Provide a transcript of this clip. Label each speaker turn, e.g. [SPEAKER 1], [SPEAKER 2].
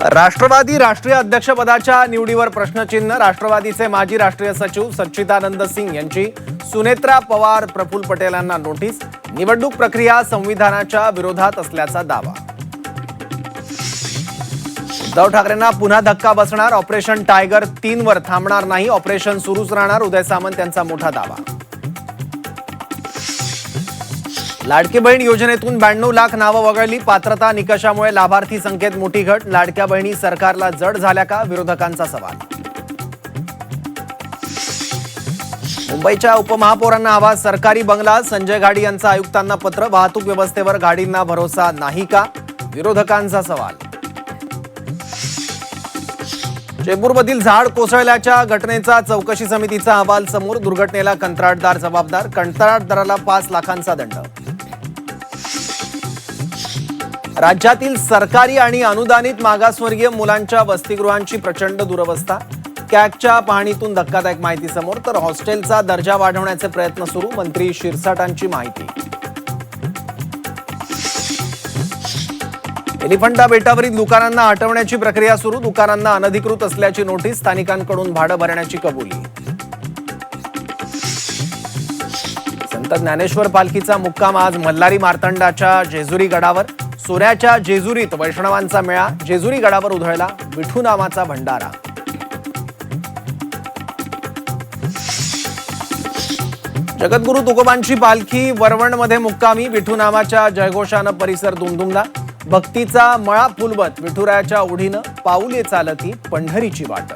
[SPEAKER 1] राष्ट्रवादी राष्ट्रीय अध्यक्षपदाच्या निवडीवर प्रश्नचिन्ह। राष्ट्रवादीचे माजी राष्ट्रीय सचिव सच्चिदानंद सिंग यांची सुनेत्रा पवार प्रफुल्ल पटेल यांना नोटीस। निवडणूक प्रक्रिया संविधानाच्या विरोधात असल्याचा दावा। उद्धव ठाकरेंना पुन्हा धक्का बसणार। ऑपरेशन टायगर 3 वर थांबणार नाही, ऑपरेशन सुरूच राहणार। उदय सामंत यांचा मोठा दावा। लाडकी बहीण योजनेतून 92 लाख नावं वगळली। पात्रता निकषामुळे लाभार्थी संख्येत मोठी घट। लाडक्या बहिणी सरकारला जड झाल्या का, विरोधकांचा सवाल। मुंबईच्या उपमहापौरांना आवाज। सरकारी बंगला। संजय घाडी यांचं आयुक्तांना पत्र। वाहतूक व्यवस्थेवर घाडींना भरोसा नाही का, विरोधकांचा सवाल। चेंबूरमधील झाड कोसळल्याच्या घटनेचा चौकशी समितीचा अहवाल समोर। दुर्घटनेला कंत्राटदार जबाबदार। कंत्राटदाराला 5 लाखांचा दंड। राज्यातील सरकारी आणि अनुदानित मागासवर्गीय मुलांच्या वसतिगृहांची प्रचंड दुरवस्था। कॅगच्या पाहणीतून धक्कादायक माहिती समोर, तर हॉस्टेलचा दर्जा वाढवण्याचे प्रयत्न सुरू। मंत्री शिरसाटांची माहिती। एलिफंटा बेटावरील दुकानांना हटवण्याची प्रक्रिया सुरू। दुकानांना अनधिकृत असल्याची नोटीस। स्थानिकांकडून भाडं भरण्याची कबुली। संत ज्ञानेश्वर पालखीचा मुक्काम आज मल्हारी मार्तंडाच्या जेजुरी गडावर। सोन्याच्या जेजुरीत वैष्णवांचा मेळा। जेजुरी गडावर उधळला विठू नामाचा भंडारा। जगद्गुरु तुकोबांची पालखी वरवणमध्ये मुक्कामी। विठू नामाच्या जयघोषानं परिसर दुमदुमला। भक्तीचा मळा फुलवत विठुरायाच्या ओढीनं पाऊले चालती पंढरीची वाट।